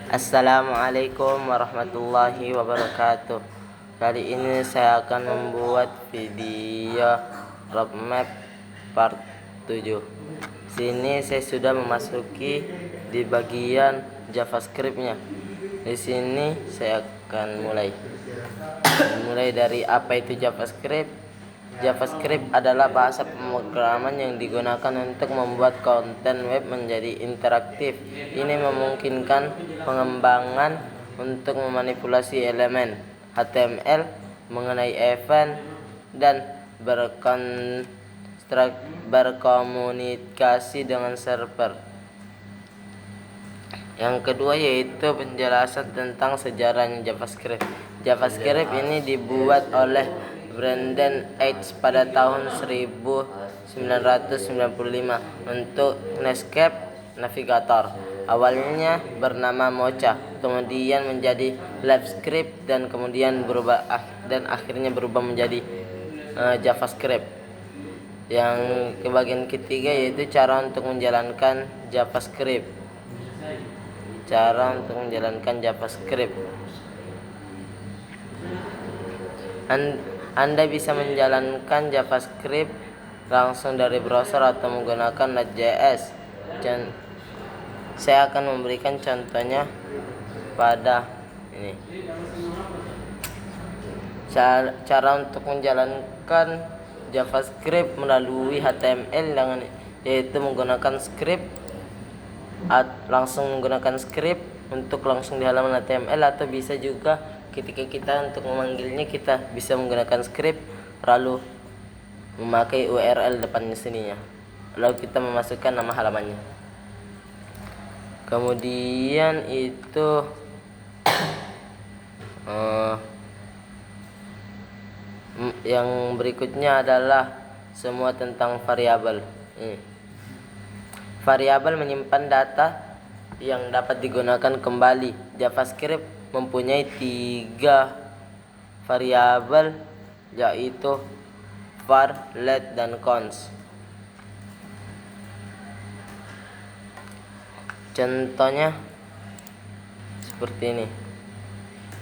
Assalamualaikum warahmatullahi wabarakatuh. Kali ini saya akan membuat video roadmap part 7. Sini saya sudah memasuki di bagian JavaScript-nya. Di sini saya akan mulai dari apa itu JavaScript. JavaScript adalah bahasa pemrograman yang digunakan untuk membuat konten web menjadi interaktif. Ini memungkinkan pengembangan untuk memanipulasi elemen HTML, mengenai event, dan berkomunikasi dengan server. Yang kedua yaitu penjelasan tentang sejarahnya JavaScript. JavaScript ini dibuat oleh Brendan Eich pada tahun 1995 untuk Netscape Navigator. Awalnya bernama Mocha, kemudian menjadi LiveScript dan kemudian akhirnya berubah menjadi JavaScript. Yang ke bagian ketiga yaitu cara untuk menjalankan JavaScript. Anda bisa menjalankan JavaScript langsung dari browser atau menggunakan Node.js. Saya akan memberikan contohnya pada ini. Cara untuk menjalankan JavaScript melalui HTML yaitu menggunakan script, langsung menggunakan script untuk langsung di halaman HTML, atau bisa juga ketika kita untuk memanggilnya kita bisa menggunakan script lalu memakai URL depannya sininya, lalu kita memasukkan nama halamannya. Kemudian itu yang berikutnya adalah semua tentang variabel. Variabel menyimpan data yang dapat digunakan kembali. JavaScript mempunyai 3 variabel yaitu var, let, dan cons. Contohnya seperti ini.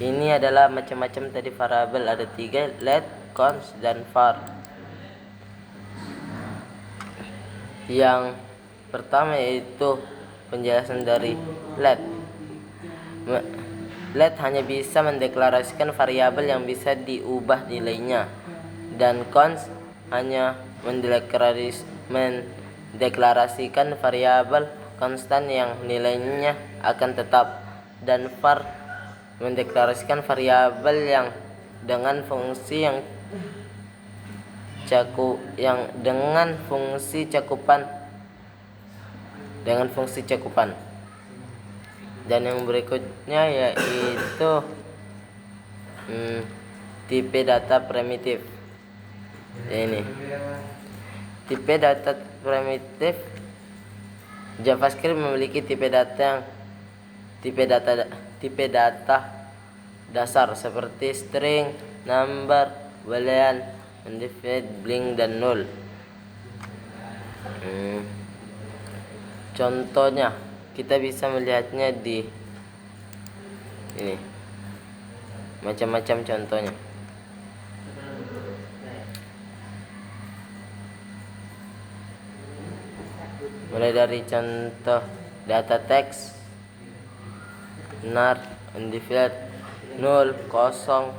Ini adalah macam-macam tadi variabel, ada 3, let, cons, dan var. Yang pertama yaitu penjelasan dari let. Let hanya bisa mendeklarasikan variabel yang bisa diubah nilainya, dan cons hanya mendeklarasikan variabel konstan yang nilainya akan tetap, dan var mendeklarasikan variabel yang dengan fungsi cakupan. Dan yang berikutnya yaitu tipe data primitif. Ini tipe data primitif. JavaScript memiliki tipe data dasar seperti string, number, boolean, undefined, blank, dan null. Contohnya kita bisa melihatnya di ini, macam-macam contohnya. Mulai dari contoh data text, nar, undefined, null, kosong,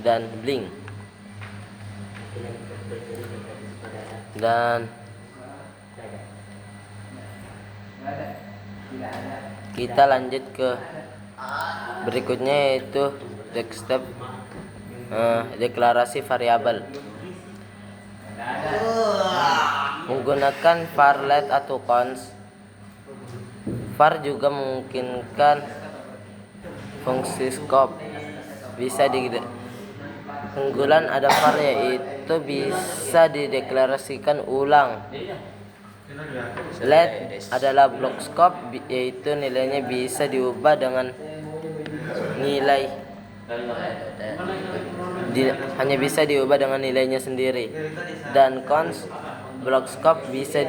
dan blank. Dan kita lanjut ke berikutnya yaitu deklarasi variabel. Menggunakan var, let, atau cons. Var juga memungkinkan fungsi scope. Keunggulan ada var yaitu bisa dideklarasikan ulang. Let adalah block scope, yaitu nilainya bisa diubah dengan hanya bisa diubah dengan nilainya sendiri. Dan cons block scope bisa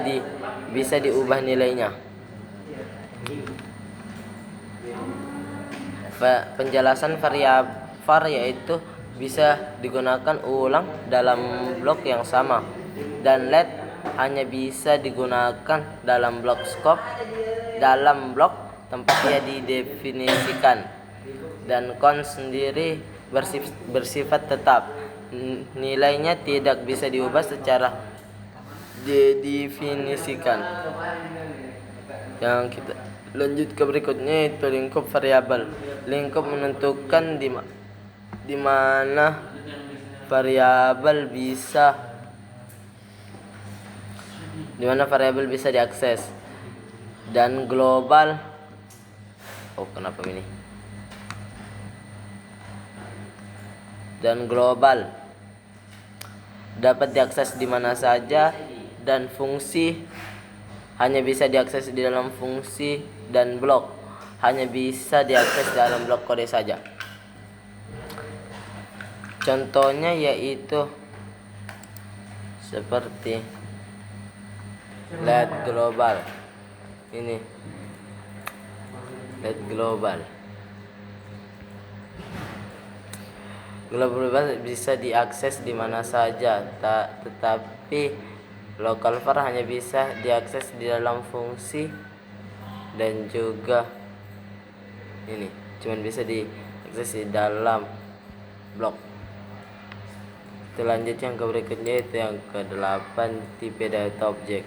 diubah nilainya. Penjelasan var yaitu bisa digunakan ulang dalam blok yang sama, dan let hanya bisa digunakan dalam blok scope dalam blok tempat ia didefinisikan, dan cons sendiri bersifat tetap. Nilainya tidak bisa diubah secara didefinisikan. Yang kita lanjut ke berikutnya itu lingkup variabel. Lingkup menentukan di mana variabel bisa diakses. Dan global, kenapa ini? Dan global dapat diakses di mana saja, dan fungsi hanya bisa diakses di dalam fungsi, dan blok hanya bisa diakses dalam blok kode saja. Contohnya yaitu seperti let global. Ini let global. Global bisa diakses di mana saja, tetapi local var hanya bisa diakses di dalam fungsi, dan juga ini cuman bisa diakses di dalam blok. Kita lanjut yang ke berikutnya, itu yang ke-8, tipe data objek.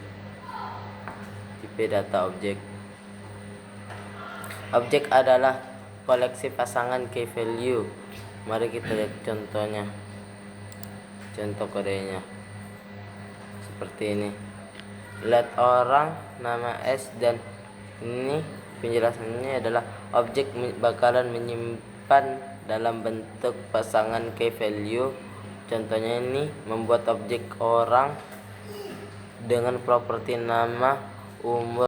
Tipe data objek. Objek adalah koleksi pasangan key value. Mari kita lihat contohnya. Contoh kodenya seperti ini. Let orang, nama S, dan ini penjelasannya adalah objek bakalan menyimpan dalam bentuk pasangan key value. Contohnya ini membuat objek orang dengan properti nama, umur,